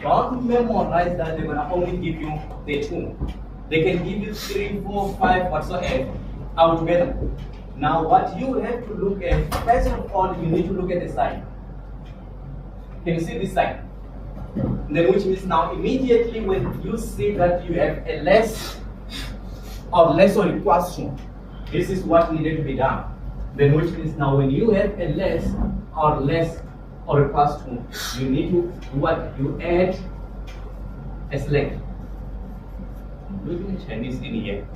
Don't memorize that they're gonna only give you the 2. They can give you 3, 4, 5, whatsoever altogether. Now what you have to look at, first of all, you need to look at the sign. Can you see this sign? Then which means now immediately when you see that you have a less or less or equals to, this is what needed to be done. Then which means now when you have a less or equals to, you need to do what? You add a slash. Look at Chinese in here.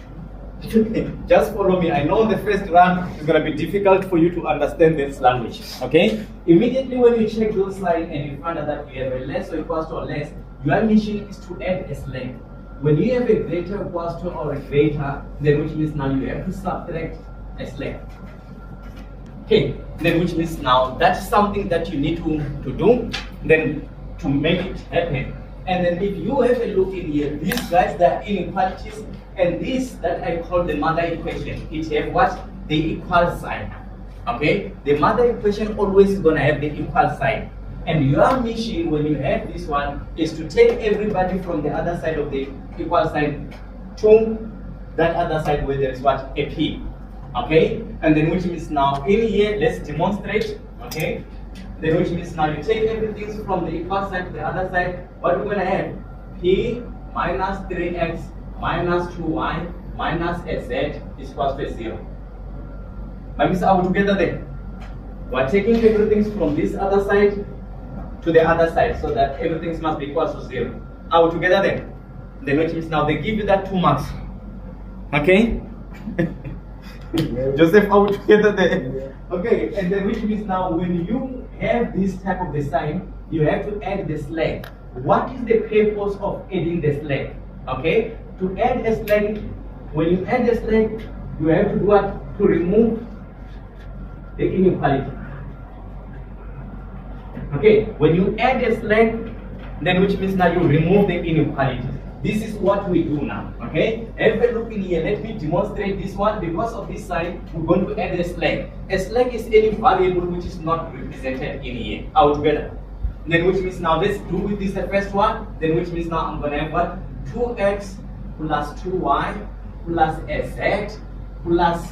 Just follow me. I know the first run is going to be difficult for you to understand this language. Okay? Immediately when you check those lines and you find out that you have a less or equals to or less, your mission is to add a slash. When you have a greater equals to or a greater, then which means now you have to subtract a slash. Okay? Then which means now that's something that you need to do, then to make it happen. And then if you have a look in here, these guys, they are inequalities, and this that I call the mother equation, it have what? The equal sign. Okay? The mother equation always is gonna have the equal sign. And your mission when you have this one is to take everybody from the other side of the equal sign to that other side where there is what? A P. Okay? And then which means now in here, let's demonstrate. Okay? Then which means now you take everything from the equal side to the other side. What we're going to have? P minus 3x minus 2y minus z is equals to 0. That means are we together there? We're taking everything from this other side to the other side so that everything must be equal to 0. Are we together there? Then which means now they give you that 2 marks. Okay? Joseph, are we together there? Okay, and then which means now when you have this type of the sign, you have to add the slash. What is the purpose of adding the slash? Okay, to add a slash, when you add the slash, you have to do what? To remove the inequality. Okay, when you add a slash, then which means now you remove the inequality. This is what we do now. Okay, have a look in here. Let me demonstrate this one. Because of this sign, we're going to add a slash. A slash is any variable which is not represented in here altogether. Then which means now let's do with this the first one. Then which means now I'm gonna have what? 2x plus 2y plus z plus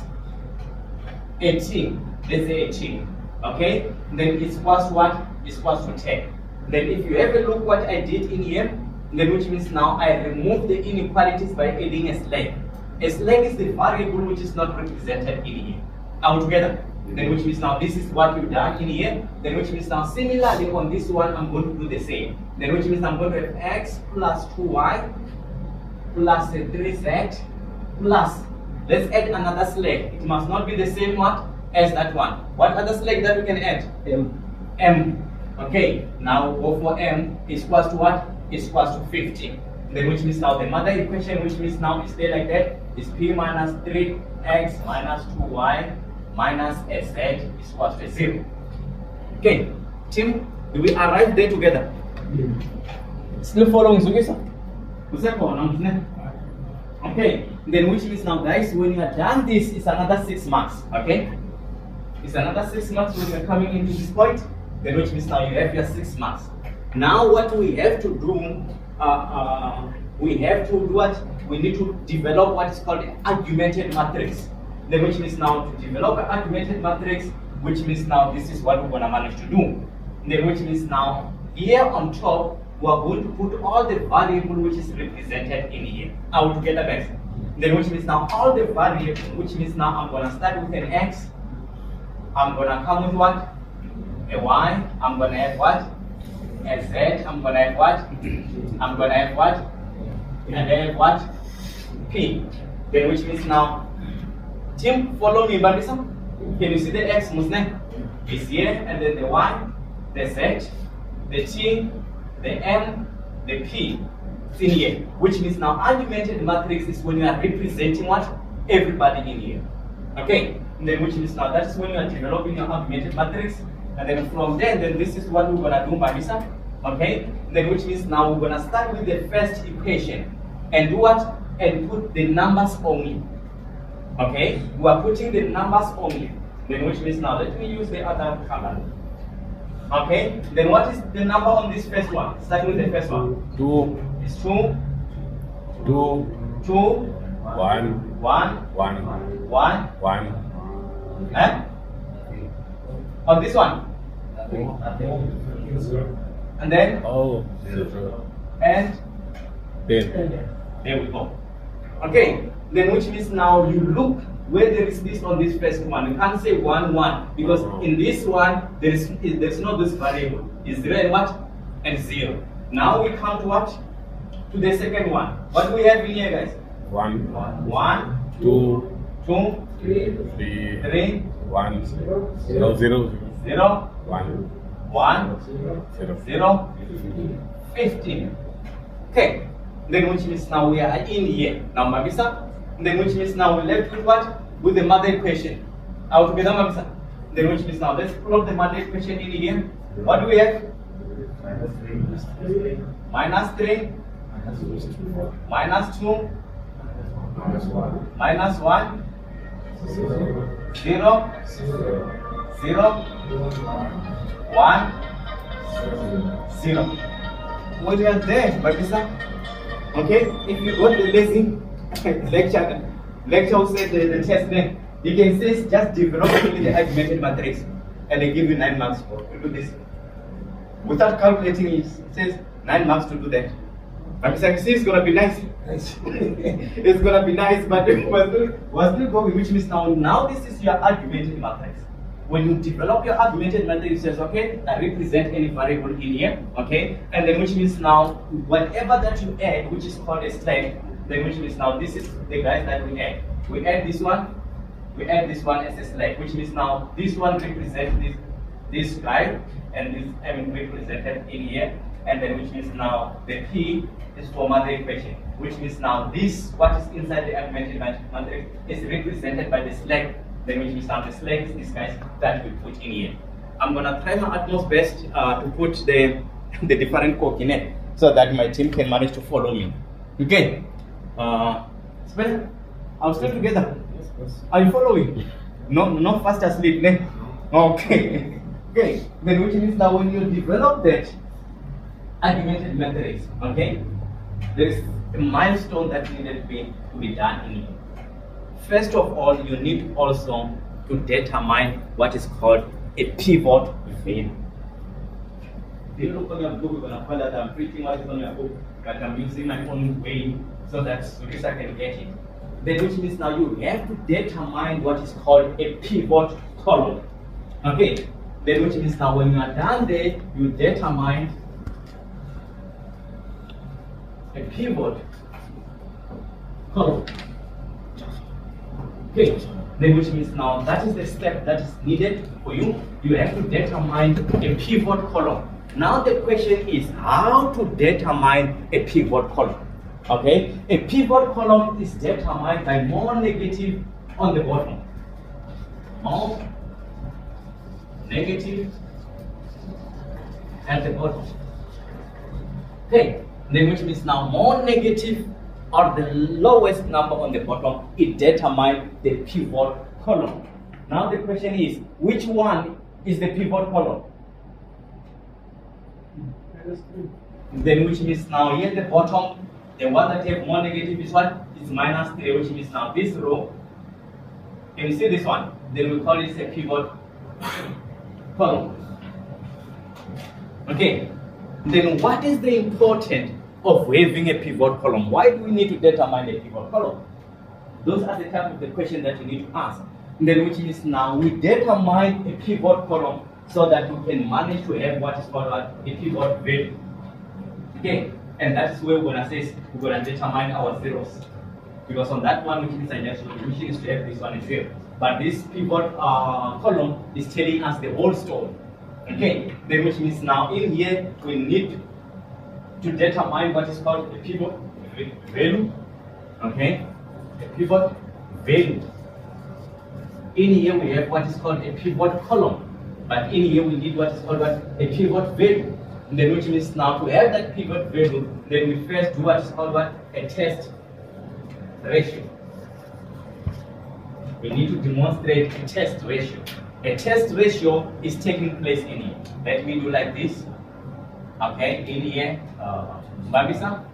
18. Let's say 18. Okay, then it's equals to what? It's equals to 10. Then if you have a look what I did in here, then which means now I remove the inequalities by adding a slash. A slash is the variable which is not represented in here. Altogether. Then which means now this is what we've done in here. Then which means now similarly on this one I'm going to do the same. Then which means I'm going to have x plus 2y plus 3z plus, let's add another slash. It must not be the same one as that one. What other slash that we can add? M. Okay, now go for m is equals to what? Is equals to 50. Then which means now the mother equation, which means now is there like that, is p minus 3x minus 2y minus z is equals to 0. Okay, team, do we arrive there together? Still following, sir? Okay, then which means now guys, when you are done this, it's another 6 marks. Okay, it's another 6 marks when you're coming into this point. Then which means now you have your 6 marks. Now what we have to do, we have to do what? We need to develop what is called an augmented matrix. Then which means now to develop an augmented matrix, which means now this is what we're going to manage to do. Then which means now here on top, we are going to put all the variable which is represented in here. All together guys. Then which means now all the variable, which means now I'm going to start with an x. I'm going to come with what? A y. I'm going to have what? A z. I'm going to have what? I'm going to have what? And then what? P. Then which means now, team, follow me, Bandisa. Can you see the x Muslim? Is here, and then the y, the z, the t, the m, the p. It's in here. Which means now augmented matrix is when you are representing what? Everybody in here. Okay? And then which means now that's when you are developing your augmented matrix. And then from there, then this is what we're gonna do, Bandisa. Okay? Then which means now we're gonna start with the first equation and do what? And put the numbers only. Okay? We are putting the numbers only. Then which means now let me use the other color. Okay, then what is the number on this first one? Starting with the first one. 2, It's 2, 2, 2, 1, 1, 1, 1. 1. Eh? On this one. And then, Oh, 0. and 10. there we go. Okay, then which means now you look where there is this on this first one. You can't say 1, 1 because in this one there's no this variable. It's 0 and what? And 0. Now we come to what? To the second one. What do we have in here, guys? 1, 1, 2, 2, 3, 3, 1, 0, 0, 0, 1, 1, 0. 0, 15. Okay, then which means now we are in here. Now, Mabisa, then which means now we're left with what? With the mother equation. Out together, Mabisa. Then which means now let's pull up the mother equation in here. What do we have? Minus 3, minus 2, minus 1, 0, 0, 1, 0. When you are there, Mabisa, okay, if you got the lazy lecture will say the test name, you can say just develop the argumented matrix and they give you 9 marks to do this. Without calculating it, says 9 marks to do that. But you see, it's gonna be nice. It's gonna be nice, but we're still going, which means now this is your argumented matrix. When you develop your argumented matrix, it says, okay, I represent any variable in here, okay, and then which means now whatever that you add, which is called a slack, then which means now this is the guys that we add. We add this one as a slack, which means now this one represents this guy, and this represented in here, and then which means now the P is for mother equation, which means now this, what is inside the argumented matrix, is represented by the slack. Then which means now the slack is this guys that we put in here. I'm gonna try my utmost best to put the different coordinate so that my team can manage to follow me. Okay. Spell. I'm still together. Are you following? No, not fast asleep, ne? Okay. Okay. Then which means now when you develop that argumented matrix, okay, there is a milestone that needed to be done in it. First of all, you need also to determine what is called a pivot value. If you look on your book, you're going to find that I'm printing what is on your book, but I'm using my own way so that I can get it. Then which means now you have to determine what is called a pivot column. Okay, then which means now when you are done there, you determine a pivot column. Okay, then which means now that is the step that is needed for you. You have to determine a pivot column. Now the question is how to determine a pivot column. Okay, a pivot column is determined by more negative on the bottom. More negative at the bottom. Okay, then which means now more negative or the lowest number on the bottom, it determines the pivot column. Now the question is, which one is the pivot column? Then which means now here at the bottom, the one that have more negative is what? Is minus 3, which means now this row, can you see this one? Then we call it a pivot column. Okay, then what is the importance of having a pivot column? Why do we need to determine a pivot column? Those are the type of the questions that you need to ask. And then which is now we determine a pivot column so that we can manage to have what is called a pivot value. Okay, and that's where we're gonna say we're gonna determine our zeros. Because on that one, which means I just which is to have this one is 0. But this pivot column is telling us the whole story. Okay, then which means now in here we need to determine what is called a pivot value. Okay, a pivot value. In here we have what is called a pivot column, but in here we need what is called a pivot value. And then which means now to have that pivot value, then we first do what is called a test ratio. We need to demonstrate a test ratio. a test ratio is taking place in here. Let me do like this. Okay, in here, Babisa,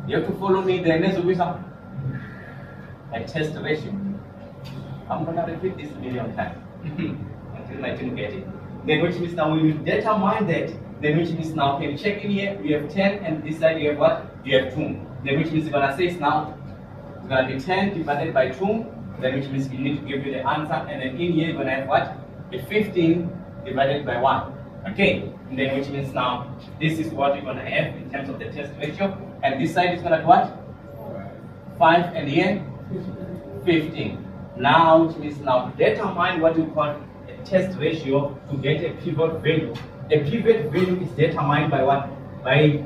you have to follow me. The next Babisa, a test ratio. I'm gonna repeat this a million times until my team get it. Then which means now we will determine that. Then which means now can check in here. We have 10, and this side you have what? You have 2. Then which means you're gonna say now it's gonna be 10 divided by 2. Then which means you need to give you the answer, and then in here you're gonna have what? A 15 divided by 1. Okay, and then which means now this is what you're gonna have in terms of the test ratio, and this side is gonna be what? 5, and here 15. Now which means now determine what you call a test ratio to get a pivot value. A pivot value is determined by what? By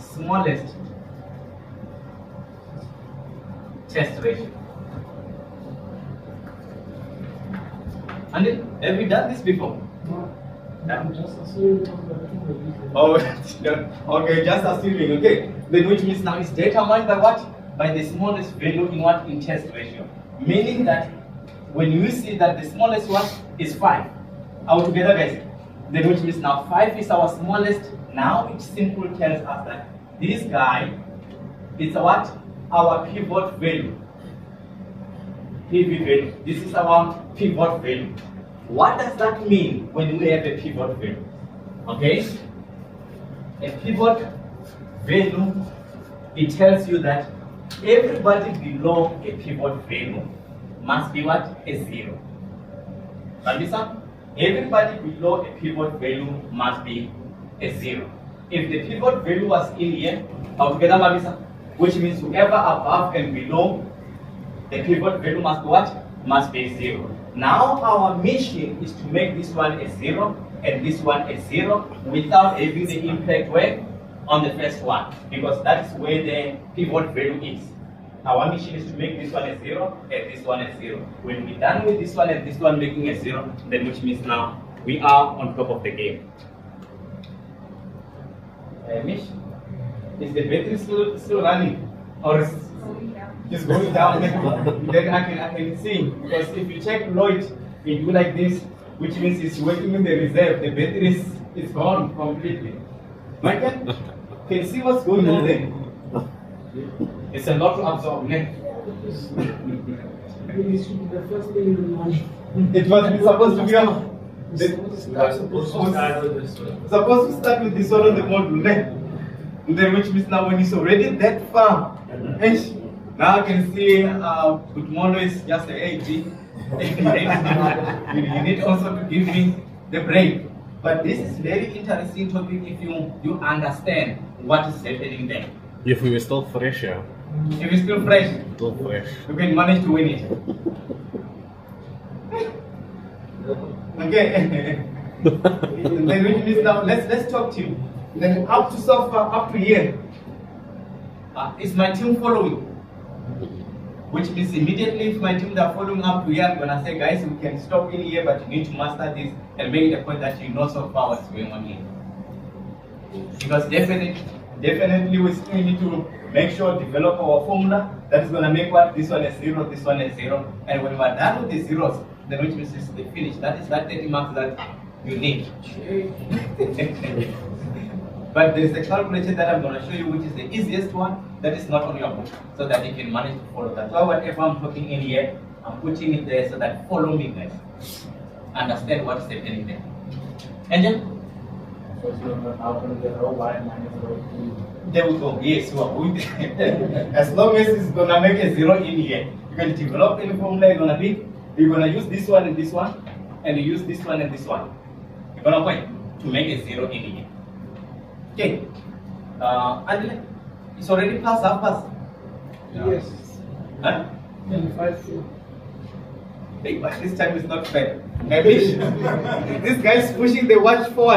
smallest test ratio. And then, have we done this before? I'm just assuming. Oh, okay, just assuming. Okay, then which means now it's determined by what? By the smallest value in what? In test ratio. Meaning that when you see that the smallest one is 5, altogether guys, then which means now 5 is our smallest. Now it simply tells us that this guy is what? Our pivot value. PV value. This is our pivot value. What does that mean when we have a pivot value? Okay? A pivot value, it tells you that everybody below a pivot value must be what? A 0. Understand? Everybody below a pivot value must be a 0. If the pivot value was in here, altogether, which means whoever above and below the pivot value must be what? Must be 0. Now our mission is to make this one a 0 and this one a 0 without having the impact where? On the first one, because that is where the pivot value is. Our mission is to make this one a 0 and this one a 0. When we're done with this one and this one making a 0, then which means now we are on top of the game. Mish, is the battery still running? Or is it's going down? Then I can see, because if you check Lloyd, it do like this, which means it's working in the reserve. The battery is gone completely. Michael, can you see what's going on there? It's a lot to absorb. Maybe it should be the first thing in the morning. It was supposed to be on. Supposed Supposed to start with this one on the module, then which means now when it's already that far, now I can see good morning is just a 80. You need also to give me the break. But this is very interesting topic if you understand what is happening there. If we were still fresh, yeah. If it's still fresh, Still fresh. you can manage to win it. Okay. Then which means now let's talk to you. Then up to so far, up to here. Is my team following? Which means immediately if my team are following up to here, I'm gonna say, guys, we can stop in here, but you need to master this and make it a point that you know so far what's going on here. Because definitely we still need to make sure develop our formula that is gonna make what? This one is 0, this one is 0. And when we're done with the zeros, then which means it's the finish. That is that 30 marks that you need. But there is a calculator that I'm going to show you, which is the easiest one, that is not on your book, so that you can manage to follow that. So whatever I'm talking in here, I'm putting it there so that follow me, guys. Understand what is happening there. Angel? There we go. Yes, you are good. As long as it's going to make a 0 in here, you can develop any formula you're going to be. You're going to use this one and this one, and you use this one and this one. You're going to point to make a 0 in here. Okay. And it's already past half past. Yes. Huh? 25 to. Hey, but this time is not fair. Maybe this guy is pushing the watch forward.